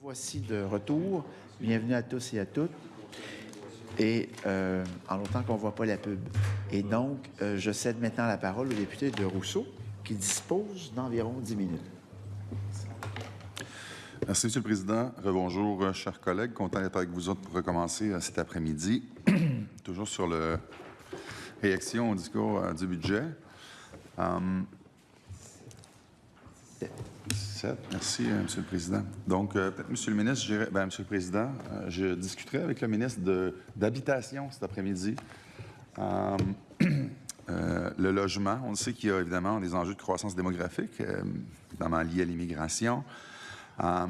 Voici de retour. Bienvenue à tous et à toutes. Et en autant qu'on ne voit pas la pub. Et donc, je cède maintenant la parole au député de Rousseau, qui dispose d'environ 10 minutes. Merci, M. le Président. Rebonjour, chers collègues. Content d'être avec vous autres pour recommencer cet après-midi. Toujours sur la réaction au discours du budget. 7. Merci, M. le Président. Donc, peut-être, M. le ministre, M. le Président, je discuterai avec le ministre d'Habitation cet après-midi. Le logement, on sait qu'il y a évidemment des enjeux de croissance démographique, évidemment liés à l'immigration. On a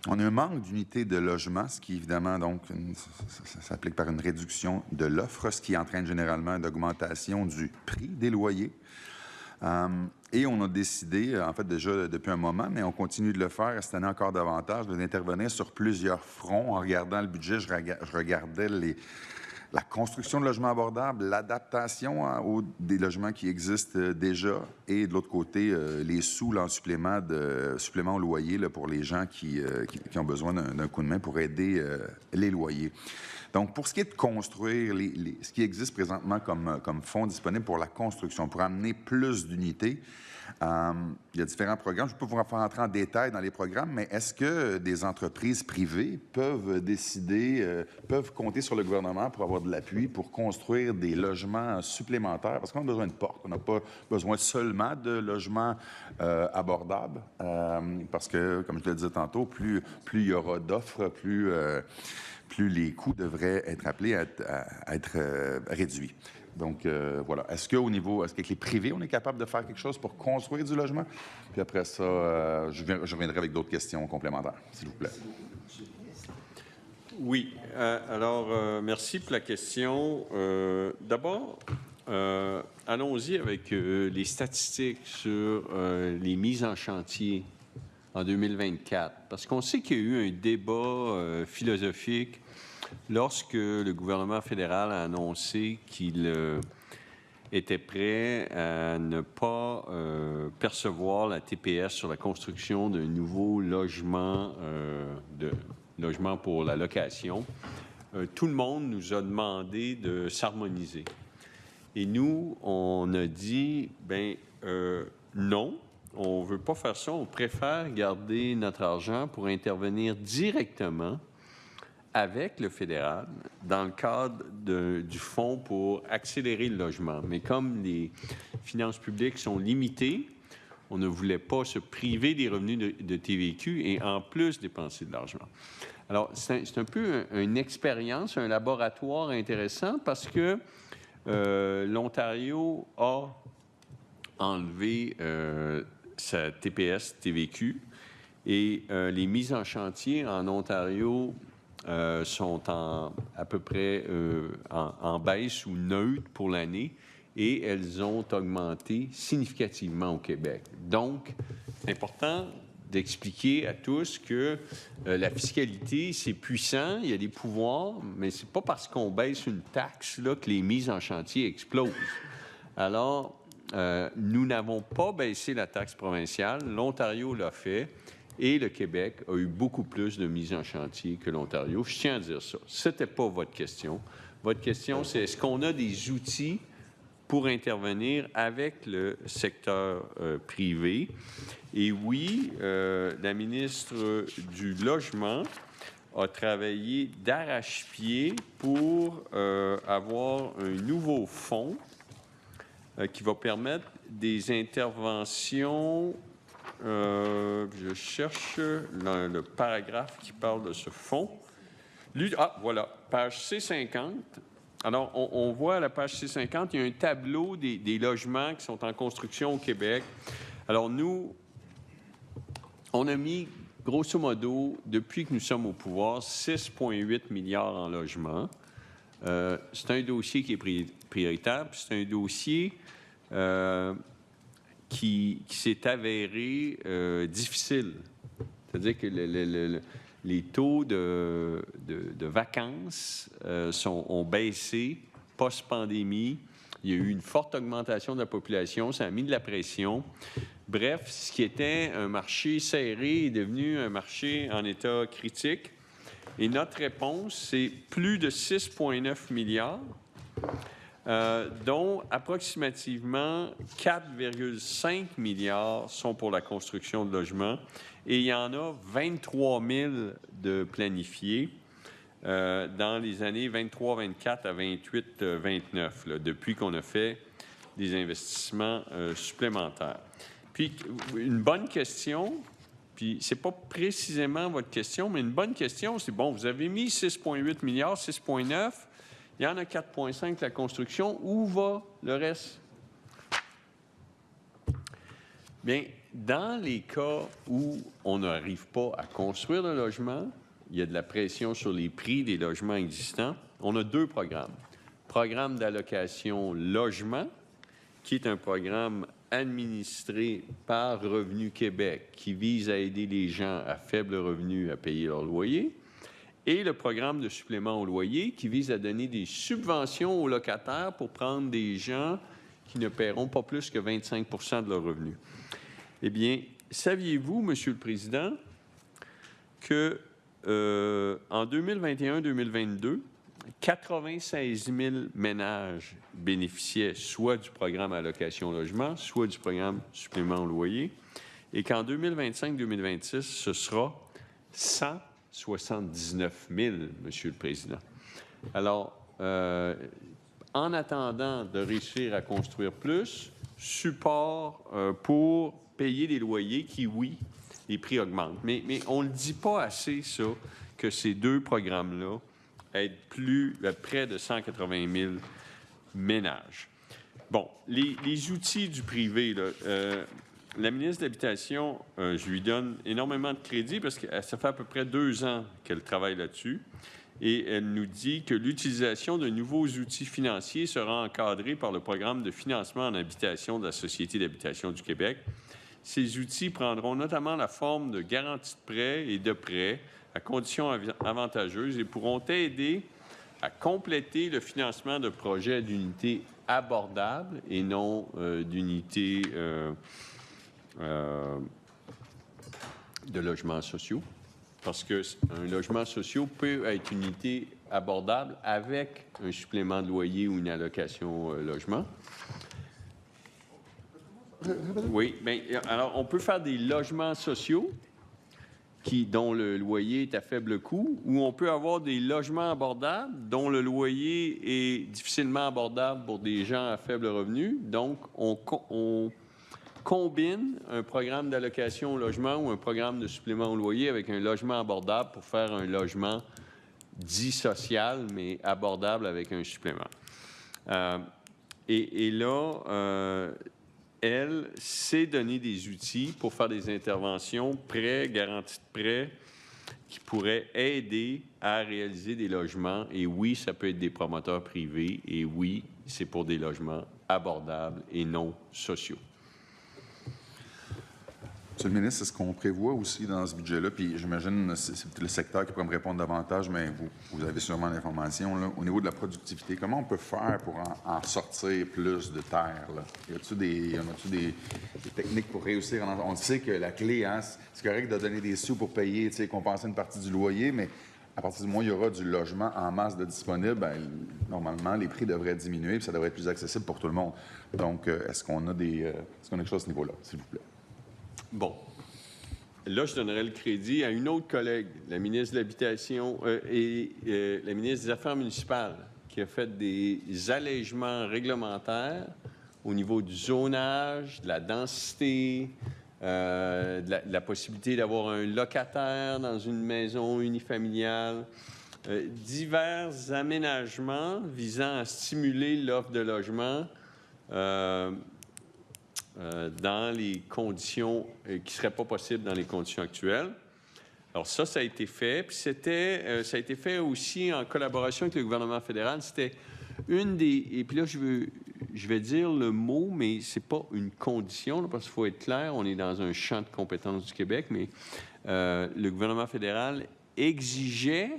un manque d'unités de logement, ce qui évidemment, donc, ça s'applique par une réduction de l'offre, ce qui entraîne généralement une augmentation du prix des loyers. Et on a décidé, en fait déjà depuis un moment, mais on continue de le faire cette année encore davantage, d'intervenir sur plusieurs fronts. En regardant le budget, je regardais la construction de logements abordables, l'adaptation des logements qui existent déjà et de l'autre côté, les sous en supplément au loyer là, pour les gens qui ont besoin d'un coup de main pour aider les loyers. Donc, pour ce qui est de construire ce qui existe présentement comme fonds disponible pour la construction, pour amener plus d'unités, il y a différents programmes. Je ne peux pas vous faire entrer en détail dans les programmes, mais est-ce que des entreprises privées peuvent décider, peuvent compter sur le gouvernement pour avoir de l'appui pour construire des logements supplémentaires? Parce qu'on a besoin de portes. On n'a pas besoin seulement de logements abordables, parce que, comme je le disais tantôt, plus il y aura d'offres, plus les coûts devraient être appelés à être réduits. Donc, voilà. Est-ce qu'avec les privés, on est capable de faire quelque chose pour construire du logement? Puis après ça, je reviendrai avec d'autres questions complémentaires, s'il vous plaît. Oui. Merci pour la question. D'abord, allons-y avec les statistiques sur les mises en chantier en 2024, parce qu'on sait qu'il y a eu un débat philosophique lorsque le gouvernement fédéral a annoncé qu'il était prêt à ne pas percevoir la TPS sur la construction d'un nouveau logement, pour la location. Tout le monde nous a demandé de s'harmoniser. Et nous, on a dit, non. On ne veut pas faire ça. On préfère garder notre argent pour intervenir directement avec le fédéral dans le cadre du fonds pour accélérer le logement. Mais comme les finances publiques sont limitées, on ne voulait pas se priver des revenus de TVQ et en plus dépenser de l'argent. Alors, c'est un peu une expérience, un laboratoire intéressant parce que l'Ontario a enlevé sa TPS TVQ et les mises en chantier en Ontario sont à peu près en baisse ou neutre pour l'année et elles ont augmenté significativement au Québec. Donc, c'est important d'expliquer à tous que la fiscalité, c'est puissant, il y a des pouvoirs, mais c'est pas parce qu'on baisse une taxe là, que les mises en chantier explosent. Alors, nous n'avons pas baissé la taxe provinciale, l'Ontario l'a fait, et le Québec a eu beaucoup plus de mises en chantier que l'Ontario. Je tiens à dire ça. Ce n'était pas votre question. Votre question, c'est est-ce qu'on a des outils pour intervenir avec le secteur privé? Et oui, la ministre du Logement a travaillé d'arrache-pied pour avoir un nouveau fonds qui va permettre des interventions. Je cherche le paragraphe qui parle de ce fonds. Voilà, page C50. Alors, on voit à la page C50, il y a un tableau des logements qui sont en construction au Québec. Alors, nous, on a mis, grosso modo, depuis que nous sommes au pouvoir, 6,8 milliards en logements. C'est un dossier qui est prioritaire, puis c'est un dossier qui s'est avéré difficile. C'est-à-dire que les taux de vacances ont baissé post-pandémie. Il Il y a eu une forte augmentation de la population, ça a mis de la pression. Bref, ce qui était un marché serré est devenu un marché en état critique. Et notre réponse, c'est plus de 6,9 milliards, dont approximativement 4,5 milliards sont pour la construction de logements. Et il y en a 23 000 de planifiés dans les années 23, 24 à 28, 29, là, depuis qu'on a fait des investissements supplémentaires. Puis, une bonne question, puis c'est pas précisément votre question, mais une bonne question, c'est bon, vous avez mis 6,8 milliards, 6,9, il y en a 4,5 la construction, où va le reste? Bien, dans les cas où on n'arrive pas à construire le logement, il y a de la pression sur les prix des logements existants, on a 2 programmes. Programme d'allocation logement, qui est un programme administré par Revenu Québec qui vise à aider les gens à faible revenu à payer leur loyer, et le programme de supplément au loyer qui vise à donner des subventions aux locataires pour prendre des gens qui ne paieront pas plus que 25 de leur revenu. Eh bien, saviez-vous, Monsieur le Président, que en 2021-2022, 96 000 ménages bénéficiaient soit du programme allocation logement, soit du programme supplément au loyer, et qu'en 2025-2026, ce sera 179 000, Monsieur le Président. Alors, en attendant de réussir à construire plus, support pour payer des loyers qui, oui, les prix augmentent. Mais on ne le dit pas assez, ça, que ces 2 programmes-là aident près de 180 000 ménages. Bon, les outils du privé, là, la ministre de l'Habitation, je lui donne énormément de crédit parce que ça fait à peu près 2 ans qu'elle travaille là-dessus. Et elle nous dit que l'utilisation de nouveaux outils financiers sera encadrée par le programme de financement en habitation de la Société d'habitation du Québec. Ces outils prendront notamment la forme de garanties de prêts et de prêts à conditions avantageuses et pourront aider à compléter le financement de projets d'unités abordables et non d'unités de logements sociaux. Parce qu'un logement social peut être une unité abordable avec un supplément de loyer ou une allocation logement. Oui, bien, alors on peut faire des logements sociaux dont le loyer est à faible coût, ou on peut avoir des logements abordables dont le loyer est difficilement abordable pour des gens à faible revenu. Donc, on combine un programme d'allocation au logement ou un programme de supplément au loyer avec un logement abordable pour faire un logement dit social, mais abordable avec un supplément. Et là, elle sait donner des outils pour faire des interventions, prêts, garanties de prêts, qui pourraient aider à réaliser des logements. Et oui, ça peut être des promoteurs privés. Et oui, c'est pour des logements abordables et non sociaux. Monsieur le ministre, est-ce qu'on prévoit aussi dans ce budget-là, puis j'imagine c'est peut-être le secteur qui pourrait me répondre davantage, mais vous avez sûrement l'information, là, au niveau de la productivité, comment on peut faire pour en sortir plus de terre? Là? Y a-t-il des techniques pour réussir? On sait que la clé, hein, c'est correct de donner des sous pour payer, compenser une partie du loyer, mais à partir du moment où il y aura du logement en masse de disponible, bien, normalement, les prix devraient diminuer et ça devrait être plus accessible pour tout le monde. Donc, est-ce qu'on a quelque chose à ce niveau-là, s'il vous plaît? Bon. Là, je donnerai le crédit à une autre collègue, la ministre de l'Habitation et la ministre des Affaires municipales, qui a fait des allègements réglementaires au niveau du zonage, de la densité, de la possibilité d'avoir un locataire dans une maison unifamiliale, divers aménagements visant à stimuler l'offre de logement dans les conditions qui ne seraient pas possibles dans les conditions actuelles. Alors ça a été fait. Puis ça a été fait aussi en collaboration avec le gouvernement fédéral. C'était une des... Et puis là, je vais dire le mot, mais ce n'est pas une condition, là, parce qu'il faut être clair, on est dans un champ de compétences du Québec, mais le gouvernement fédéral exigeait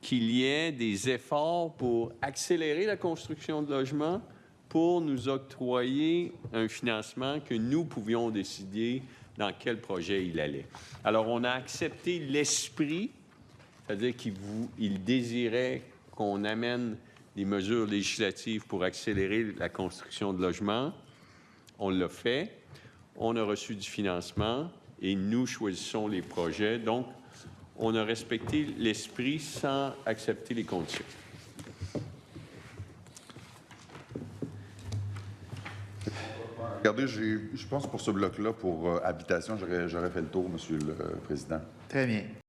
qu'il y ait des efforts pour accélérer la construction de logements, pour nous octroyer un financement que nous pouvions décider dans quel projet il allait. Alors, on a accepté l'esprit, c'est-à-dire qu'il désirait qu'on amène des mesures législatives pour accélérer la construction de logements. On l'a fait. On a reçu du financement et nous choisissons les projets. Donc, on a respecté l'esprit sans accepter les conditions. Regardez, je pense pour ce bloc-là, pour habitation, j'aurais fait le tour, Monsieur le Président. Très bien.